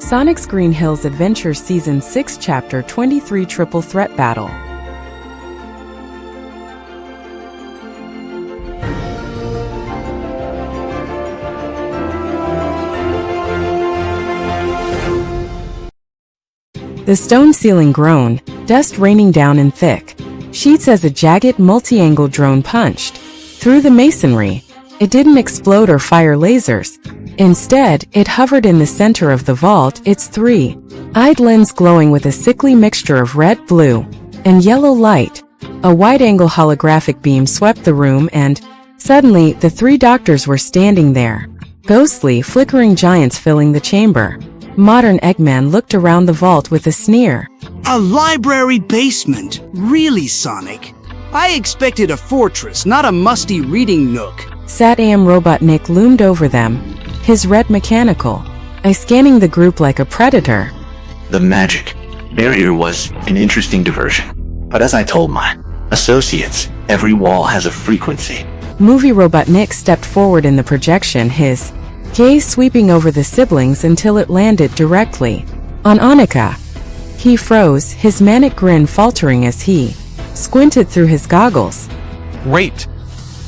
Sonic's Green Hills Adventure Season 6 Chapter 23 Triple Threat Battle. The stone ceiling groaned, dust raining down in thick sheets as a jagged, multi-angle drone punched through the masonry. It didn't explode or fire lasers. Instead, it hovered in the center of the vault, its three-eyed lens glowing with a sickly mixture of red, blue, and yellow light. A wide-angle holographic beam swept the room and, suddenly, the three doctors were standing there. Ghostly, flickering giants filling the chamber. Modern Eggman looked around the vault with a sneer. A library basement? Really, Sonic? I expected a fortress, not a musty reading nook. SatAM Robotnik loomed over them, his red mechanical eye scanning the group like a predator. The magic barrier was an interesting diversion, but as I told my associates, every wall has a frequency. Movie Robotnik stepped forward in the projection, his gaze sweeping over the siblings until it landed directly on Annika. He froze, his manic grin faltering as he squinted through his goggles. Wait,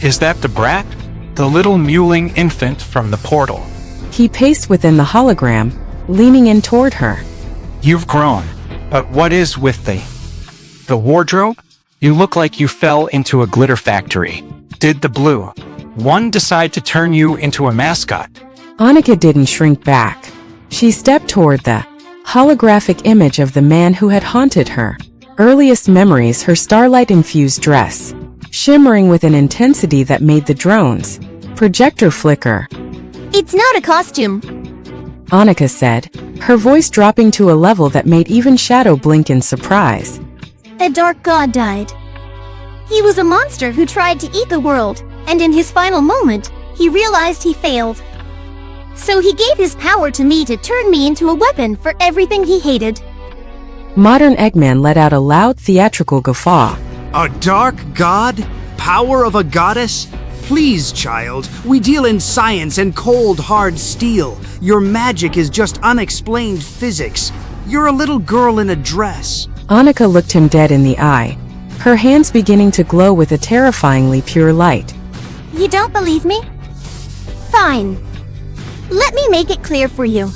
is that the brat? The little mewling infant from the portal. He paced within the hologram, leaning in toward her. You've grown, but what is with the wardrobe? You look like you fell into a glitter factory. Did the blue one decide to turn you into a mascot? Annika didn't shrink back. She stepped toward the holographic image of the man who had haunted her earliest memories, her starlight-infused dress shimmering with an intensity that made the drone's projector flicker. It's not a costume, Annika said, her voice dropping to a level that made even Shadow blink in surprise. A dark god died. He was a monster who tried to eat the world, and in his final moment, he realized he failed. So he gave his power to me to turn me into a weapon for everything he hated. Modern Eggman let out a loud theatrical guffaw. A dark god? Power of a goddess? Please, child, we deal in science and cold, hard steel. Your magic is just unexplained physics. You're a little girl in a dress. Annika looked him dead in the eye, her hands beginning to glow with a terrifyingly pure light. You don't believe me? Fine. Let me make it clear for you.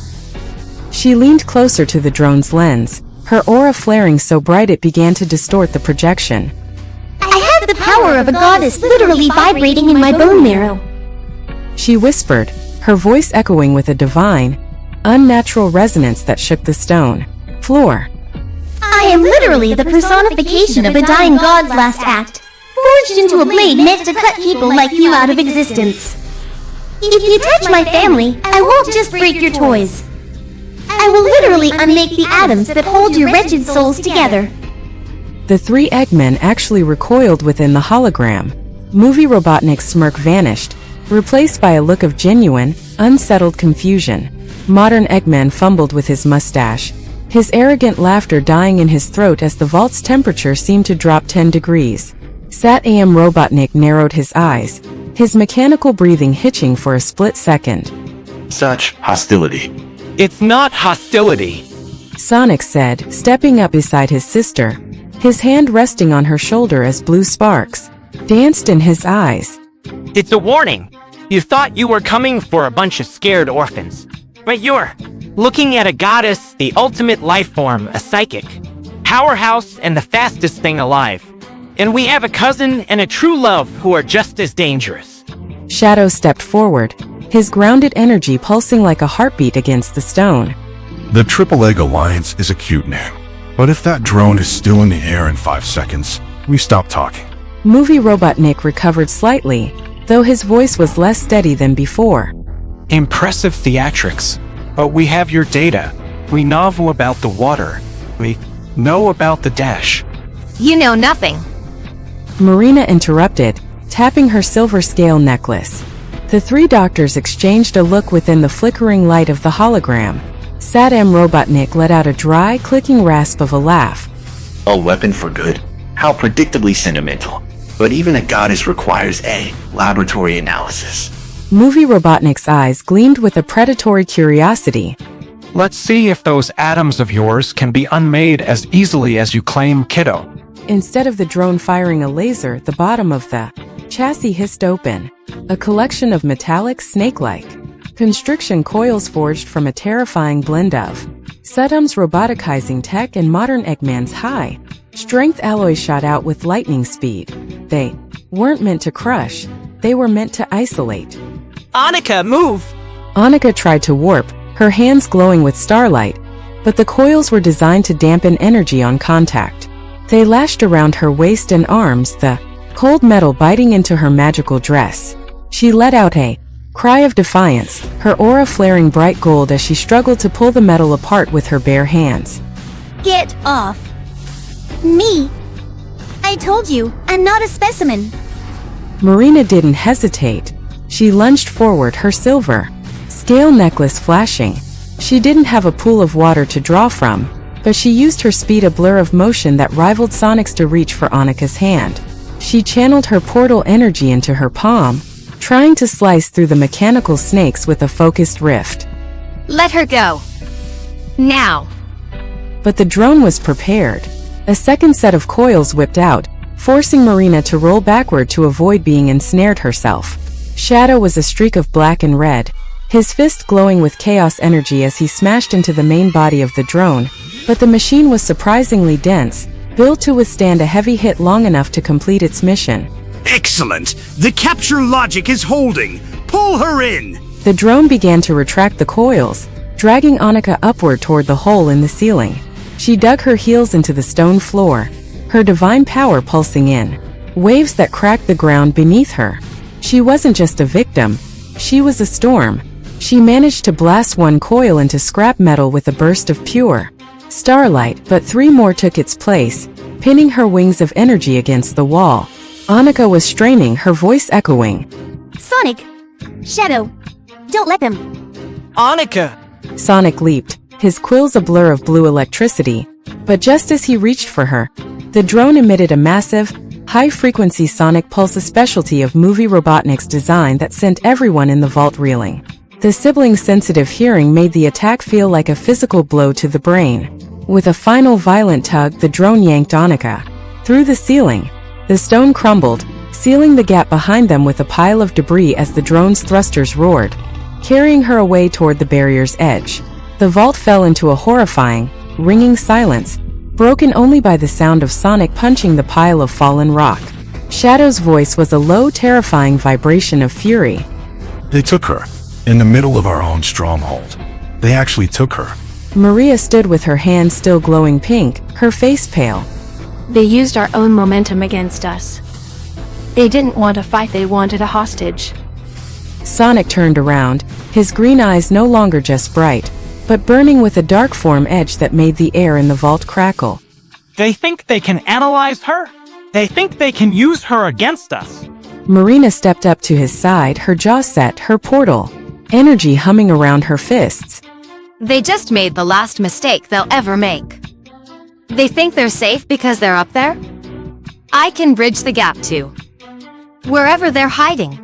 She leaned closer to the drone's lens, her aura flaring so bright it began to distort the projection. I have the power of a goddess literally vibrating in my bone marrow. She whispered, her voice echoing with a divine, unnatural resonance that shook the stone floor. I am literally the personification of a dying god's last act, forged into a blade meant to cut people like you out of existence. If you touch my family, I won't just break your toys. I will literally unmake the atoms that hold your wretched souls together. The three Eggmen actually recoiled within the hologram. Movie Robotnik's smirk vanished, replaced by a look of genuine, unsettled confusion. Modern Eggman fumbled with his mustache, his arrogant laughter dying in his throat as the vault's temperature seemed to drop 10 degrees. SatAM Robotnik narrowed his eyes, his mechanical breathing hitching for a split second. Such hostility. It's not hostility. Sonic said, stepping up beside his sister, his hand resting on her shoulder as blue sparks danced in his eyes. It's a warning. You thought you were coming for a bunch of scared orphans, but you're looking at a goddess, the ultimate life form, a psychic, powerhouse, and the fastest thing alive. And we have a cousin and a true love who are just as dangerous. Shadow stepped forward, his grounded energy pulsing like a heartbeat against the stone. The Triple Egg Alliance is a cute name, but if that drone is still in the air in 5 seconds, we stop talking. Movie Robotnik recovered slightly, though his voice was less steady than before. Impressive theatrics. But we have your data. We know about the water. We know about the dash. You know nothing. Marina interrupted, tapping her silver scale necklace. The three doctors exchanged a look within the flickering light of the hologram. SatAM Robotnik let out a dry, clicking rasp of a laugh. A weapon for good? How predictably sentimental. But even a goddess requires a laboratory analysis. Movie Robotnik's eyes gleamed with a predatory curiosity. Let's see if those atoms of yours can be unmade as easily as you claim, kiddo. Instead of the drone firing a laser, the bottom of the chassis hissed open. A collection of metallic, snake-like constriction coils forged from a terrifying blend of Saddam's roboticizing tech and modern Eggman's high-strength alloy shot out with lightning speed. They weren't meant to crush, they were meant to isolate. Annika, move! Annika tried to warp, her hands glowing with starlight, but the coils were designed to dampen energy on contact. They lashed around her waist and arms, the cold metal biting into her magical dress. She let out a cry of defiance, her aura flaring bright gold as she struggled to pull the metal apart with her bare hands. Get off. Me. I told you, I'm not a specimen. Marina didn't hesitate. She lunged forward, her silver scale necklace flashing. She didn't have a pool of water to draw from, but she used her speed, a blur of motion that rivaled Sonic's, to reach for Annika's hand. She channeled her portal energy into her palm, trying to slice through the mechanical snakes with a focused rift. Let her go. Now. But the drone was prepared. A second set of coils whipped out, forcing Marina to roll backward to avoid being ensnared herself. Shadow was a streak of black and red, his fist glowing with chaos energy as he smashed into the main body of the drone, but the machine was surprisingly dense, built to withstand a heavy hit long enough to complete its mission. Excellent! The capture logic is holding! Pull her in! The drone began to retract the coils, dragging Annika upward toward the hole in the ceiling. She dug her heels into the stone floor, her divine power pulsing in, waves that cracked the ground beneath her. She wasn't just a victim, she was a storm. She managed to blast one coil into scrap metal with a burst of pure starlight, but three more took its place, pinning her wings of energy against the wall. Annika was straining, her voice echoing. Sonic. Shadow. Don't let them. Annika! Sonic leaped, his quills a blur of blue electricity, but just as he reached for her, the drone emitted a massive, high-frequency sonic pulse, a specialty of movie Robotnik's design that sent everyone in the vault reeling. The siblings' sensitive hearing made the attack feel like a physical blow to the brain. With a final violent tug, the drone yanked Annika through the ceiling. The stone crumbled, sealing the gap behind them with a pile of debris as the drone's thrusters roared, carrying her away toward the barrier's edge. The vault fell into a horrifying, ringing silence, broken only by the sound of Sonic punching the pile of fallen rock. Shadow's voice was a low, terrifying vibration of fury. They took her. In the middle of our own stronghold. They actually took her. Maria stood with her hands still glowing pink, her face pale. They used our own momentum against us. They didn't want a fight, they wanted a hostage. Sonic turned around, his green eyes no longer just bright, but burning with a dark form edge that made the air in the vault crackle. They think they can analyze her? They think they can use her against us? Marina stepped up to his side, her jaw set, her portal energy humming around her fists. They just made the last mistake they'll ever make. They think they're safe because they're up there? I can bridge the gap too. Wherever they're hiding.